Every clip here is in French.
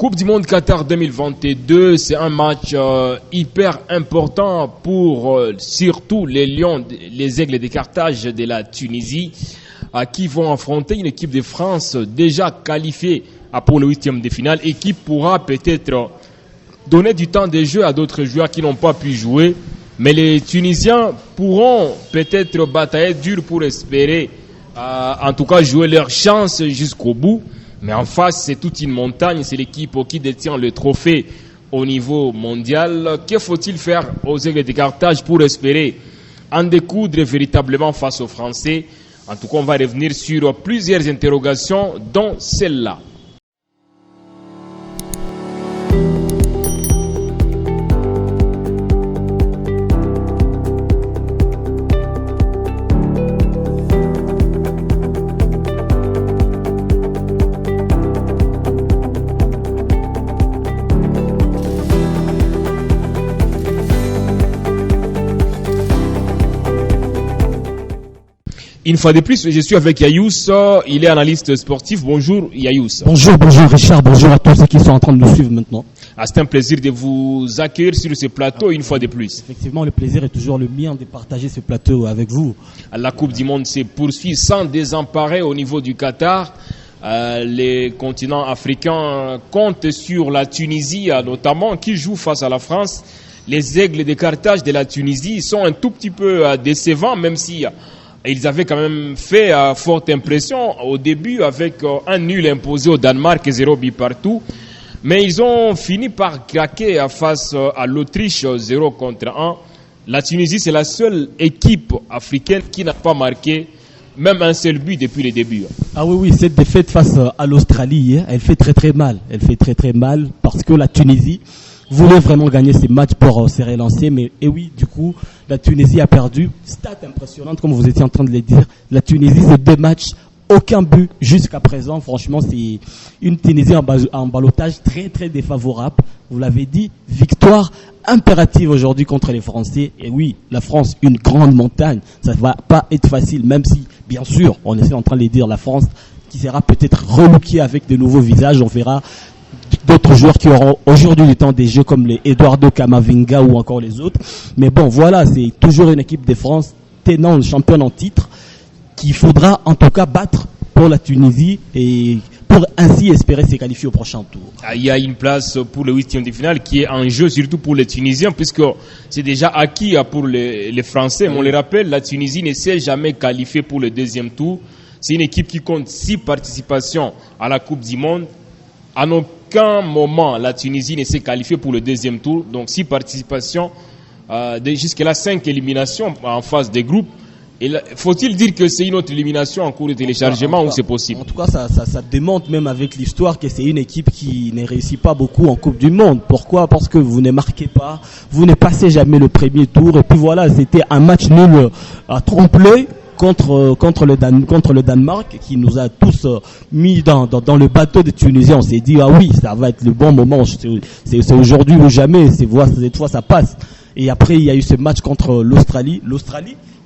Coupe du Monde Qatar 2022, c'est un match hyper important pour surtout les Lions, les Aigles des Carthage de la Tunisie, qui vont affronter une équipe de France déjà qualifiée pour le 8e de finale et qui pourra peut-être donner du temps de jeu à d'autres joueurs qui n'ont pas pu jouer. Mais les Tunisiens pourront peut-être batailler dur pour espérer, en tout cas jouer leur chance jusqu'au bout. Mais en face, c'est toute une montagne, c'est l'équipe qui détient le trophée au niveau mondial. Que faut-il faire aux Aigles de Carthage pour espérer en découdre véritablement face aux Français? En tout cas, on va revenir sur plusieurs interrogations, dont celle-là. Une fois de plus, je suis avec Yayous, il est analyste sportif. Bonjour Yayous. Bonjour Richard, bonjour à tous ceux qui sont en train de nous suivre maintenant. C'est un plaisir de vous accueillir sur ce plateau une fois de plus. Effectivement, le plaisir est toujours le mien de partager ce plateau avec vous. La Coupe du Monde se poursuit sans désemparer au niveau du Qatar. Les continents africains comptent sur la Tunisie notamment, qui joue face à la France. Les Aigles de Carthage de la Tunisie sont un tout petit peu décevants, même si ils avaient quand même fait forte impression au début avec un nul imposé au Danemark, 0 but partout. Mais ils ont fini par craquer face à l'Autriche, 0 contre 1. La Tunisie, c'est la seule équipe africaine qui n'a pas marqué même un seul but depuis le début. Ah oui, cette défaite face à l'Australie, elle fait très très mal. Elle fait très très mal parce que la Tunisie voulait vraiment gagner ces matchs pour se relancer, mais oui, du coup, la Tunisie a perdu. Stat impressionnante, comme vous étiez en train de le dire. La Tunisie, c'est 2 matchs, aucun but jusqu'à présent. Franchement, c'est une Tunisie en ballottage très très défavorable. Vous l'avez dit, victoire impérative aujourd'hui contre les Français. Et oui, la France, une grande montagne. Ça ne va pas être facile, même si, bien sûr, on est en train de le dire, la France qui sera peut-être relookée avec de nouveaux visages. On verra d'autres joueurs qui auront aujourd'hui du temps des jeux comme les Eduardo Camavinga ou encore les autres. Mais bon, voilà, c'est toujours une équipe de France tenant le champion en titre qu'il faudra en tout cas battre pour la Tunisie et pour ainsi espérer se qualifier au prochain tour. Il y a une place pour le 8e de finale qui est en jeu surtout pour les Tunisiens puisque c'est déjà acquis pour les Français. Mais on le rappelle, la Tunisie ne s'est jamais qualifiée pour le 2e tour. C'est une équipe qui compte 6 participations à la Coupe du Monde. À aucun moment, la Tunisie ne s'est qualifiée pour le 2e tour. Donc, 6 participations, jusque-là 5 éliminations en phase des groupes. Faut-il dire que c'est une autre élimination en cours de téléchargement ou c'est possible? En tout cas, ça démontre même avec l'histoire que c'est une équipe qui ne réussit pas beaucoup en Coupe du Monde. Pourquoi? Parce que vous ne marquez pas, vous ne passez jamais le premier tour. Et puis voilà, c'était un match nul à trompe-l'œil contre le Danemark qui nous a tous mis dans le bateau des Tunisiens. On s'est dit ah oui, ça va être le bon moment, c'est aujourd'hui ou jamais, cette fois ça passe. Et après il y a eu ce match contre l'Australie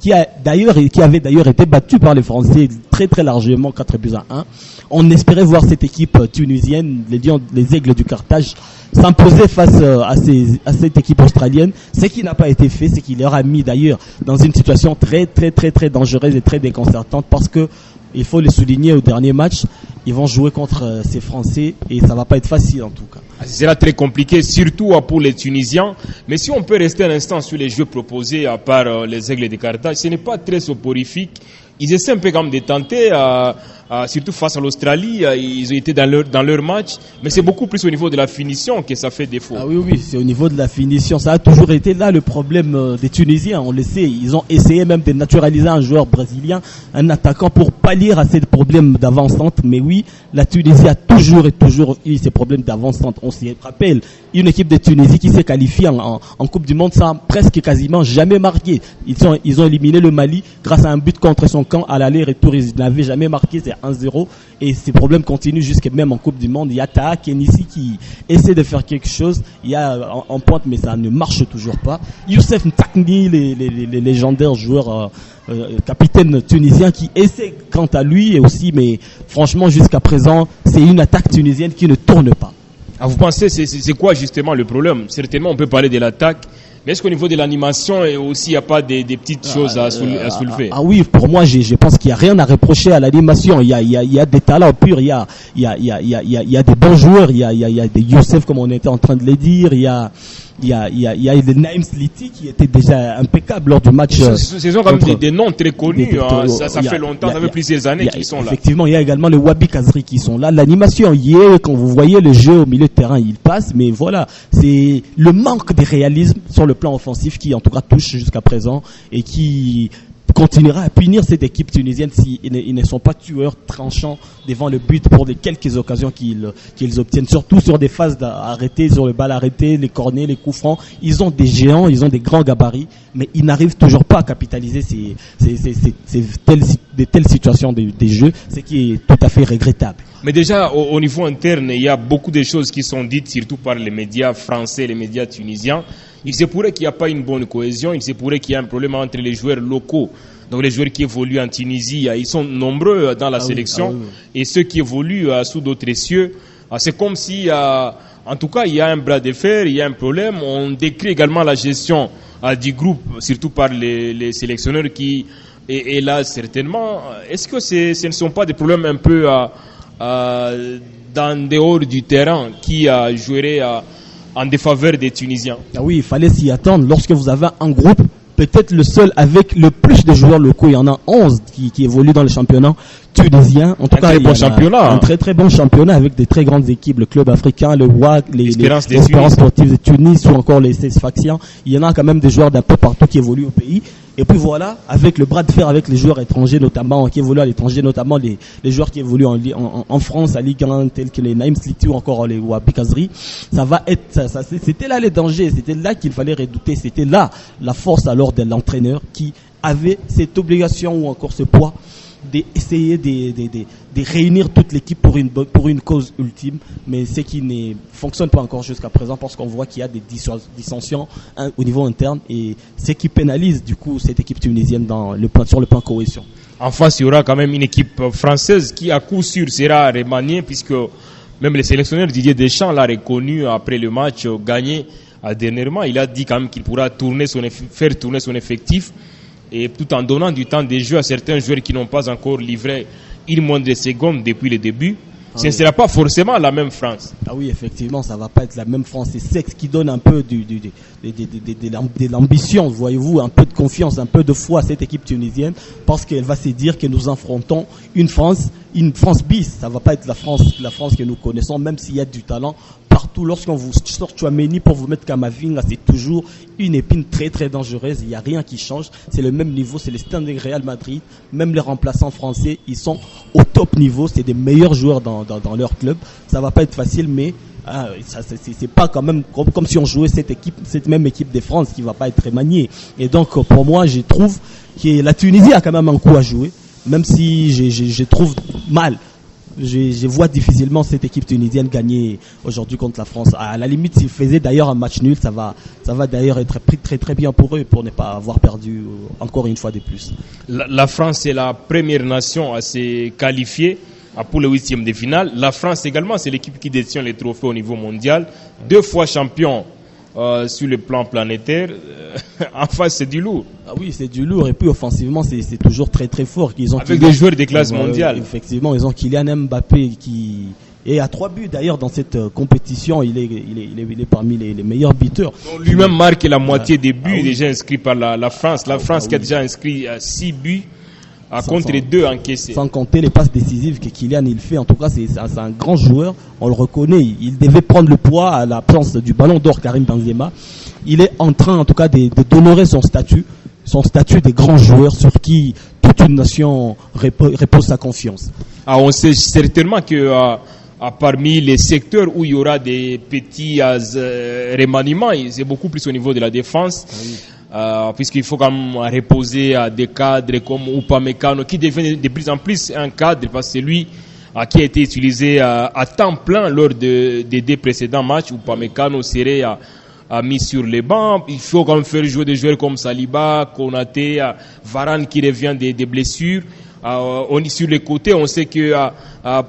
qui avait d'ailleurs été battue par les Français très très largement, 4-1. On espérait voir cette équipe tunisienne, les Aigles du Carthage, s'imposer face à cette équipe australienne. Ce qui n'a pas été fait, c'est qu'il leur a mis d'ailleurs dans une situation très très très très dangereuse et très déconcertante parce que il faut le souligner, au dernier match, ils vont jouer contre ces Français et ça va pas être facile en tout cas. C'est là très compliqué, surtout pour les Tunisiens. Mais si on peut rester un instant sur les jeux proposés par les Aigles de Carthage, ce n'est pas très soporifique. Ils essaient un peu comme de tenter, surtout face à l'Australie, ils ont été dans leur match, mais c'est beaucoup plus au niveau de la finition que ça fait défaut. Ah oui, c'est au niveau de la finition. Ça a toujours été là le problème des Tunisiens, on le sait. Ils ont essayé même de naturaliser un joueur brésilien, un attaquant pour pallier à ces problèmes d'avant-centre. Mais oui, la Tunisie a toujours eu ces problèmes d'avant-centre. On s'y rappelle, une équipe de Tunisie qui s'est qualifiée en Coupe du Monde sans presque quasiment jamais marqué. Ils ont éliminé le Mali grâce à un but contre son camp à l'aller-retour. Ils n'avaient jamais marqué, c'est 1-0 et ces problèmes continuent jusqu'à même en Coupe du Monde. Il y a Taha Kenisi qui essaie de faire quelque chose, il y a en pointe mais ça ne marche toujours pas. Youssef Ntakni, les légendaires joueurs capitaine tunisien qui essaie quant à lui et aussi, mais franchement jusqu'à présent c'est une attaque tunisienne qui ne tourne pas. Vous pensez, c'est quoi justement le problème? Certainement, on peut parler de l'attaque, mais est-ce qu'au niveau de l'animation, aussi, il n'y a pas des petites choses à soulever? Oui, pour moi, je pense qu'il n'y a rien à reprocher à l'animation. Il y a des talents purs, il y a des bons joueurs, il y a des Youssef, comme on était en train de le dire, il y a le Naïm Sliti qui était déjà impeccable lors du match. Ce sont quand même des noms très connus. Ça fait longtemps, ça fait plusieurs années qu'ils sont là. Effectivement, il y a également le Wabi Kazri qui sont là. L'animation y est, quand vous voyez le jeu au milieu de terrain, il passe. Mais voilà, c'est le manque de réalisme sur le plan offensif qui en tout cas touche jusqu'à présent et qui continuera à punir cette équipe tunisienne s'ils ne sont pas tueurs tranchants devant le but pour les quelques occasions qu'ils obtiennent, surtout sur des phases arrêtées, sur le bal arrêté, les corners, les coups francs. Ils ont des géants, ils ont des grands gabarits, mais ils n'arrivent toujours pas à capitaliser de telles situations des jeux, ce qui est tout à fait regrettable. Mais déjà, au niveau interne, il y a beaucoup de choses qui sont dites, surtout par les médias français, les médias tunisiens. Il se pourrait qu'il n'y a pas une bonne cohésion, il se pourrait qu'il y ait un problème entre les joueurs locaux, donc les joueurs qui évoluent en Tunisie, ils sont nombreux dans la sélection, et ceux qui évoluent sous d'autres cieux. C'est comme si, en tout cas, il y a un bras de fer, il y a un problème. On décrit également la gestion du groupe, surtout par les sélectionneurs qui est là certainement. Est-ce que ce ne sont pas des problèmes un peu dans dehors du terrain qui joueraient en défaveur des Tunisiens? Oui, il fallait s'y attendre. Lorsque vous avez un groupe, peut-être le seul avec le plus de joueurs locaux, il y en a 11 qui évoluent dans le championnat tunisien. En tout cas, très bon championnat. Un très bon championnat avec des très grandes équipes, le club africain, le WAC, les Espérances sportives de Tunis ou encore les Sfaxiens. Il y en a quand même des joueurs d'un peu partout qui évoluent au pays. Et puis voilà, avec le bras de fer avec les joueurs étrangers notamment, qui évoluent à l'étranger, notamment les joueurs qui évoluent en France, à Ligue 1, tels que les Naïm Sliti ou encore les Wabi Kazri, ça va être, c'était là les dangers, c'était là qu'il fallait redouter, c'était là la force alors de l'entraîneur qui avait cette obligation ou encore ce poids d'essayer de réunir toute l'équipe pour une cause ultime, mais ce qui ne fonctionne pas encore jusqu'à présent parce qu'on voit qu'il y a des dissensions au niveau interne et ce qui pénalise du coup cette équipe tunisienne sur le plan cohésion. En face, il y aura quand même une équipe française qui à coup sûr sera remaniée puisque même le sélectionneur Didier Deschamps l'a reconnu après le match gagné dernièrement. Il a dit quand même qu'il pourra faire tourner son effectif et tout en donnant du temps de jeu à certains joueurs qui n'ont pas encore livré une moindre seconde depuis le début. Ce ne sera pas forcément la même France. Ah oui, effectivement, ça ne va pas être la même France. C'est ce qui donne un peu de l'ambition, voyez-vous, un peu de confiance, un peu de foi à cette équipe tunisienne, parce qu'elle va se dire que nous affrontons une France bis. Ça ne va pas être la France que nous connaissons, même s'il y a du talent partout. Lorsqu'on vous sort Tchouaméni pour vous mettre Kamavinga, c'est toujours une épine très très dangereuse. Il n'y a rien qui change. C'est le même niveau, c'est le standing Real Madrid. Même les remplaçants français, ils sont au top niveau. C'est des meilleurs joueurs dans leur club. Ça va pas être facile, mais c'est pas quand même comme si on jouait cette même équipe de France qui va pas être remaniée. Et donc pour moi, je trouve que la Tunisie a quand même un coup à jouer, même si je trouve mal. Je vois difficilement cette équipe tunisienne gagner aujourd'hui contre la France. À la limite, s'ils faisaient d'ailleurs un match nul, ça va d'ailleurs être très très bien pour eux pour ne pas avoir perdu encore une fois de plus. La France est la première nation à se qualifier pour le 8e de finale. La France également, c'est l'équipe qui détient les trophées au niveau mondial. 2 fois champion sur le plan planétaire. En face, c'est du lourd. Ah oui, c'est du lourd. Et puis offensivement, c'est toujours très très fort. Avec des joueurs de classe mondiale. Effectivement, ils ont Kylian Mbappé qui est à 3 buts d'ailleurs dans cette compétition. Il est parmi les meilleurs buteurs. Donc, lui-même marque la moitié des buts déjà inscrits par la France. La France qui a déjà inscrit 6 buts. Contre les 2 encaissés. Sans compter les passes décisives que Kylian il fait. En tout cas, c'est un grand joueur. On le reconnaît. Il devait prendre le poids à l'absence du ballon d'or Karim Benzema. Il est en train, en tout cas, d'honorer son statut des grands joueurs sur qui toute une nation repose sa confiance. On sait certainement que parmi les secteurs où il y aura des petits remaniements, c'est beaucoup plus au niveau de la défense. Puisqu'il faut quand même reposer à des cadres comme Upamecano qui devient de plus en plus un cadre parce que c'est lui qui a été utilisé à temps plein lors des 2 précédents matchs. Upamecano serait mis sur les bancs. Il faut quand même faire jouer des joueurs comme Saliba, Konaté, Varane qui revient des blessures. Sur les côtés, on sait que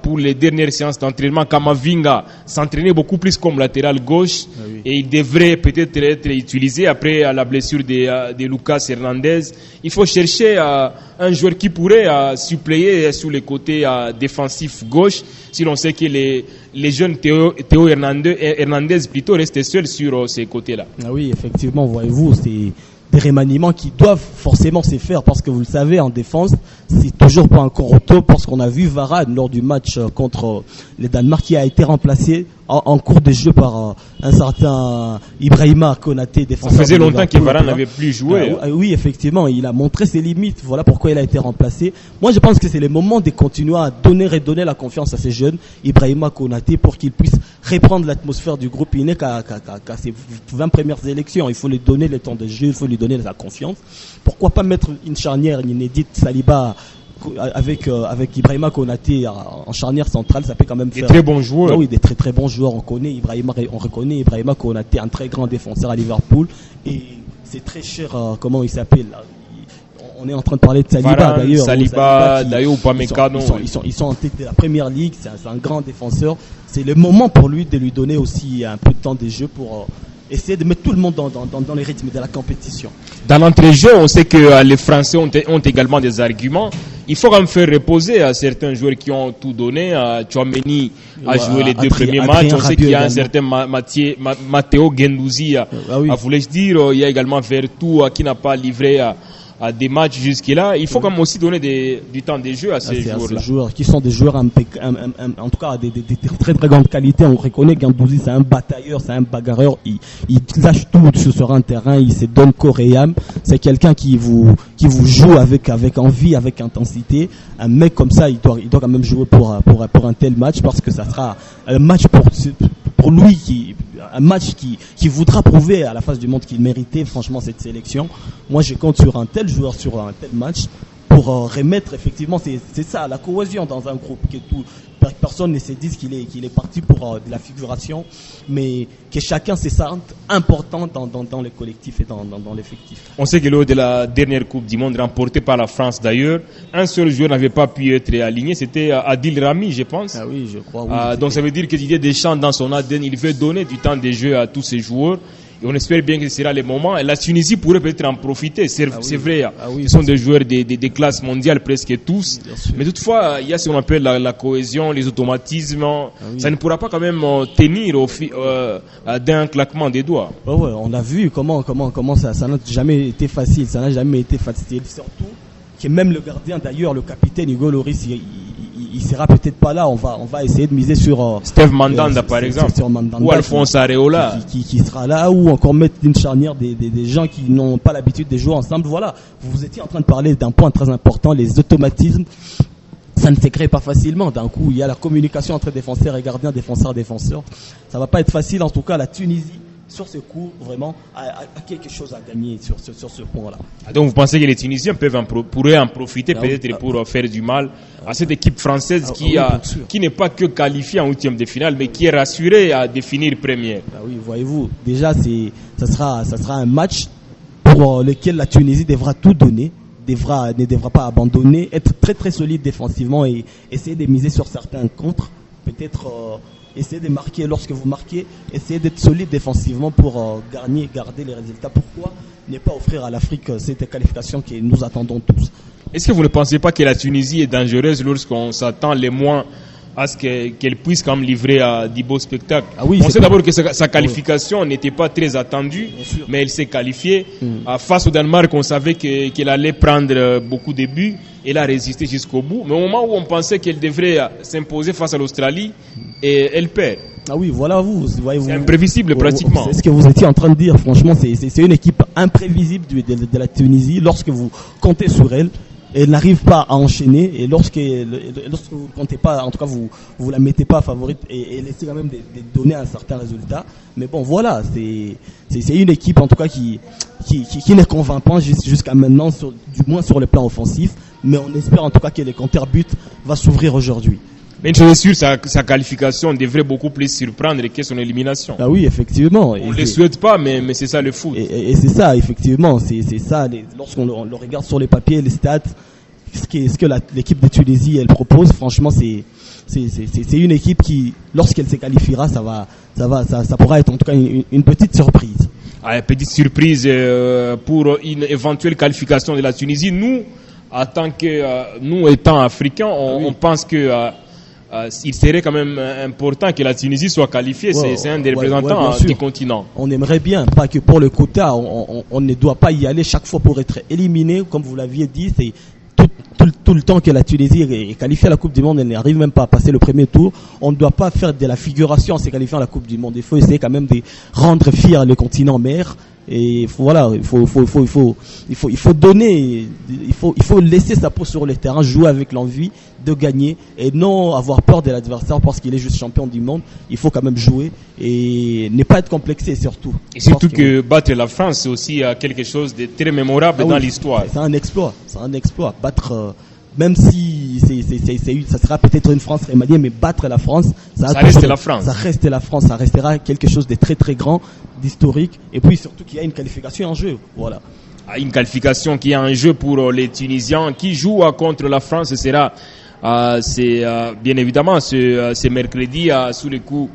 pour les dernières séances d'entraînement, Kamavinga s'entraînait beaucoup plus comme latéral gauche et il devrait peut-être être utilisé après la blessure de Lucas Hernandez. Il faut chercher un joueur qui pourrait suppléer sur les côtés défensifs gauche, si l'on sait que les jeunes Théo Hernandez plutôt restent seuls sur ces côtés-là. Ah oui, effectivement, voyez-vous, c'est des remaniements qui doivent forcément se faire parce que vous le savez, en défense, c'est toujours pas encore au top parce qu'on a vu Varane lors du match contre le Danemark qui a été remplacé en cours de jeu par un certain Ibrahima Konaté, défenseur. Ça faisait longtemps que Varane n'avait plus joué. Oui, effectivement, il a montré ses limites. Voilà pourquoi il a été remplacé. Moi, je pense que c'est le moment de continuer à redonner la confiance à ces jeunes, Ibrahima Konaté, pour qu'ils puissent reprendre l'atmosphère du groupe. Il n'est qu'à ses 20 premières élections. Il faut lui donner le temps de jeu, il faut lui donner la confiance. Pourquoi pas mettre une charnière inédite, Saliba, avec Ibrahima Konaté en charnière centrale, ça peut quand même faire des très bons joueurs. Oui, des très très bons joueurs. On reconnaît Ibrahima Konaté, un très grand défenseur à Liverpool, et c'est très cher. Comment il s'appelle là? On est en train de parler de Saliba. Varane, d'ailleurs. Saliba, d'ailleurs, Upamecano. Ils sont en tête de la première ligue. C'est un grand défenseur. C'est le moment pour lui de lui donner aussi un peu de temps de jeu pour essayer de mettre tout le monde dans les rythmes de la compétition. Dans l'entrejeu, on sait que les Français ont également des arguments. Il faut quand même faire reposer à certains joueurs qui ont tout donné. Tchouaméni a joué les deux premiers matchs. On sait qu'il y a un certain Matteo Guendouzi, voulais-je dire. Il y a également Vertu qui n'a pas livré à des matchs jusque-là. Il faut quand même aussi donner du temps de jeu à ces joueurs-là. Ces joueurs qui sont des joueurs en tout cas des très très grandes qualités. On reconnaît Guendouzi, c'est un batailleur, c'est un bagarreur. Il lâche tout sur un terrain, il se donne corps et âme. C'est quelqu'un qui vous joue avec envie, avec intensité. Un mec comme ça, il doit quand même jouer pour un tel match parce que ça sera un match pour lui un match qui voudra prouver à la face du monde qu'il méritait franchement cette sélection. Moi, je compte sur un tel joueur, sur un tel match pour remettre effectivement, c'est ça, la cohésion dans un groupe, que personne ne se dise qu'il est parti pour de la figuration, mais que chacun se sente important dans le collectif et dans l'effectif. On sait que lors de la dernière Coupe du Monde remportée par la France d'ailleurs, un seul joueur n'avait pas pu être aligné, c'était Adil Rami, je pense. Ah oui, je crois. Oui, donc ça veut dire que Didier Deschamps, dans son ADN, il veut donner du temps de jeu à tous ces joueurs. Et on espère bien que ce sera le moment. Et la Tunisie pourrait peut-être en profiter. C'est vrai. Ce sont des joueurs des classes mondiales presque tous. Mais toutefois, il y a ce qu'on appelle la cohésion, les automatismes. Ça ne pourra pas quand même tenir d'un claquement des doigts. Ouais, on a vu comment ça n'a jamais été facile. Ça n'a jamais été facile. Surtout que même le gardien, d'ailleurs, le capitaine Hugo Lloris, il sera peut-être pas là. On va essayer de miser sur Steve Mandanda par exemple, ou Alphonse Areola qui sera là, ou encore mettre une charnière des gens qui n'ont pas l'habitude de jouer ensemble. Voilà, vous étiez en train de parler d'un point très important, les automatismes. Ça ne se crée pas facilement. D'un coup, il y a la communication entre défenseurs et gardiens, défenseur. Ça va pas être facile. En tout cas, la Tunisie, sur ce coup, vraiment, a quelque chose à gagner sur ce point-là. Donc, vous pensez que les Tunisiens pourraient en profiter peut-être pour faire du mal à cette équipe française qui n'est pas que qualifiée en huitième de finale, mais qui est rassurée à définir première. Oui, voyez-vous, déjà, ça sera un match pour lequel la Tunisie devra tout donner, ne devra pas abandonner, être très très solide défensivement et essayer de miser sur certains contres, peut-être essayer de marquer lorsque vous marquez, essayer d'être solide défensivement pour garder les résultats. Pourquoi ne pas offrir à l'Afrique cette qualification que nous attendons tous? Est-ce que vous ne pensez pas que la Tunisie est dangereuse lorsqu'on s'attend les moins à ce qu'elle puisse quand même livrer du beau spectacle? On sait d'abord que sa qualification n'était pas très attendue, mais elle s'est qualifiée. Face au Danemark, on savait qu'elle allait prendre beaucoup de buts. Elle a résisté jusqu'au bout. Mais au moment où on pensait qu'elle devrait s'imposer face à l'Australie, et elle perd. Ah oui, voilà, c'est imprévisible pratiquement. C'est ce que vous étiez en train de dire. Franchement, c'est une équipe imprévisible de la Tunisie. Lorsque vous comptez sur elle, elle n'arrive pas à enchaîner. Et lorsque vous ne comptez pas, en tout cas, vous la mettez pas favorite et laissez quand même de donner un certain résultat. Mais bon, voilà, c'est une équipe en tout cas qui ne convainc pas jusqu'à maintenant, du moins sur le plan offensif. Mais on espère en tout cas que le compteur but va s'ouvrir aujourd'hui. Mais une chose est sûre, sa qualification devrait beaucoup plus surprendre que son élimination. Ah oui, effectivement. On ne le souhaite pas, mais c'est ça le foot. Et c'est ça, effectivement. C'est ça, lorsqu'on le regarde sur les papiers, les stats, ce que l'équipe de Tunisie elle propose, franchement, c'est une équipe qui, lorsqu'elle se qualifiera, ça pourra être en tout cas une petite surprise. Petite surprise pour une éventuelle qualification de la Tunisie. Nous, nous étant africains, on pense que il serait quand même important que la Tunisie soit qualifiée. C'est un des représentants du continent. On aimerait bien, pas que pour le quota, on ne doit pas y aller chaque fois pour être éliminé. Comme vous l'aviez dit, c'est tout le temps que la Tunisie est qualifiée à la Coupe du Monde, elle n'arrive même pas à passer le premier tour. On ne doit pas faire de la figuration en se qualifiant à la Coupe du Monde. Il faut essayer quand même de rendre fier le continent mère. Et voilà, il faut donner, il faut laisser sa peau sur le terrain, jouer avec l'envie de gagner et non avoir peur de l'adversaire parce qu'il est juste champion du monde. Il faut quand même jouer et ne pas être complexé surtout. Et surtout que battre la France, c'est aussi quelque chose de très mémorable dans l'histoire. C'est un exploit, battre. Même si ça sera peut-être une France remaniée, mais battre la France, ça reste la France. Ça reste la France, ça restera quelque chose de très très grand, d'historique, et puis surtout qu'il y a une qualification en jeu. Voilà. Une qualification qui est en jeu pour les Tunisiens qui jouent contre la France. Ce sera, bien évidemment, ce mercredi sous les coups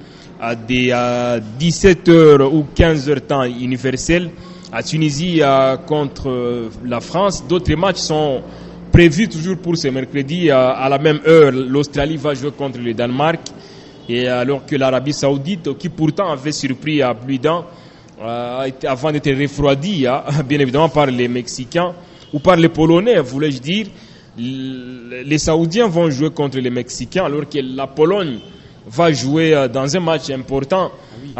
des 17h ou 15h temps universel. À Tunisie contre la France. D'autres matchs sont prévu toujours pour ce mercredi à la même heure. L'Australie va jouer contre le Danemark, et alors que l'Arabie Saoudite, qui pourtant avait surpris à plus d'un avant d'être refroidi bien évidemment par les Mexicains ou par les Polonais, voulais-je dire, les Saoudiens vont jouer contre les Mexicains alors que la Pologne va jouer dans un match important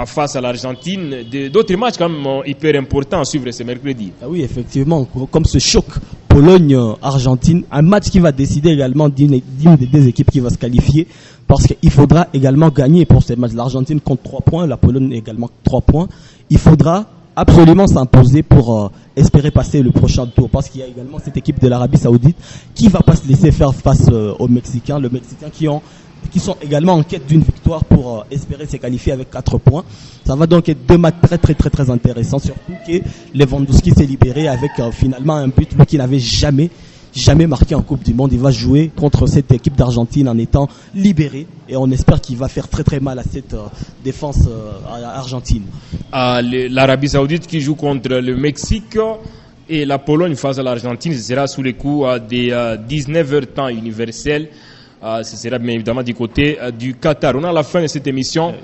face à l'Argentine. D'autres matchs quand même hyper importants à suivre ce mercredi. Ah oui, effectivement, comme ce choc Pologne-Argentine, un match qui va décider également d'une des deux équipes qui va se qualifier, parce qu'il faudra également gagner pour ces matchs. L'Argentine compte 3 points, la Pologne également 3 points. Il faudra absolument s'imposer pour espérer passer le prochain tour, parce qu'il y a également cette équipe de l'Arabie Saoudite qui va pas se laisser faire face aux Mexicains, les Mexicains qui sont également en quête d'une victoire pour espérer se qualifier avec 4 points. Ça va donc être 2 matchs très très très très intéressants, surtout que Lewandowski s'est libéré avec finalement un but lui qui n'avait jamais marqué en Coupe du Monde. Il va jouer contre cette équipe d'Argentine en étant libéré, et on espère qu'il va faire très très mal à cette défense argentine. L'Arabie Saoudite qui joue contre le Mexique et la Pologne face à l'Argentine, ce sera sous les coups des 19h temps universel. Ce sera bien évidemment du côté du Qatar. On a la fin de cette émission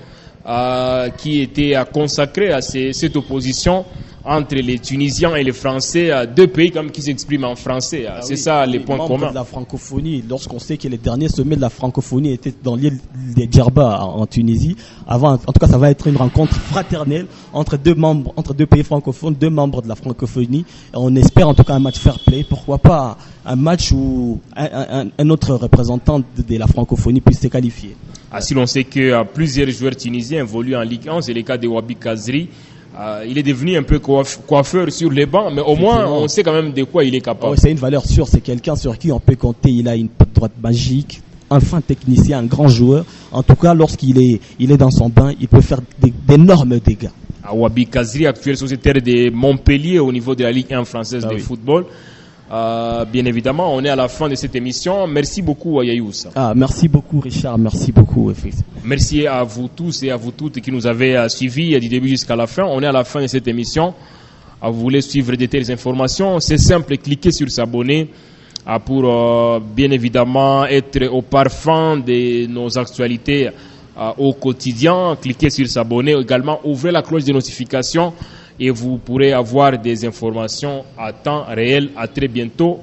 qui était consacrée à cette opposition entre les Tunisiens et les Français, deux pays comme qui s'expriment en français. C'est ça les points communs. De la francophonie, lorsqu'on sait que les derniers sommets de la francophonie étaient dans l'île de Djerba en Tunisie, en tout cas ça va être une rencontre fraternelle entre deux pays francophones, 2 membres de la francophonie. Et on espère en tout cas un match fair play, pourquoi pas un match où un autre représentant de la francophonie puisse se qualifier. Si l'on sait que plusieurs joueurs tunisiens évoluent en Ligue 1, c'est le cas de Wabi Kazri. Il est devenu un peu coiffeur sur les bancs, mais au moins on sait quand même de quoi il est capable. C'est une valeur sûre, c'est quelqu'un sur qui on peut compter. Il a une patte droite magique, un fin technicien, un grand joueur. En tout cas, lorsqu'il est dans son bain, il peut faire d'énormes dégâts. Wabi Kazri, actuel sociétaire de Montpellier au niveau de la Ligue 1 française de football. Bien évidemment, on est à la fin de cette émission. Merci beaucoup, Yayous. Merci beaucoup, Richard. Merci beaucoup, effectivement. Merci à vous tous et à vous toutes qui nous avez suivis du début jusqu'à la fin. On est à la fin de cette émission. Vous voulez suivre de telles informations, c'est simple, cliquez sur s'abonner pour bien évidemment être au parfum de nos actualités au quotidien. Cliquez sur s'abonner également, ouvrez la cloche de notification et vous pourrez avoir des informations à temps réel. À très bientôt.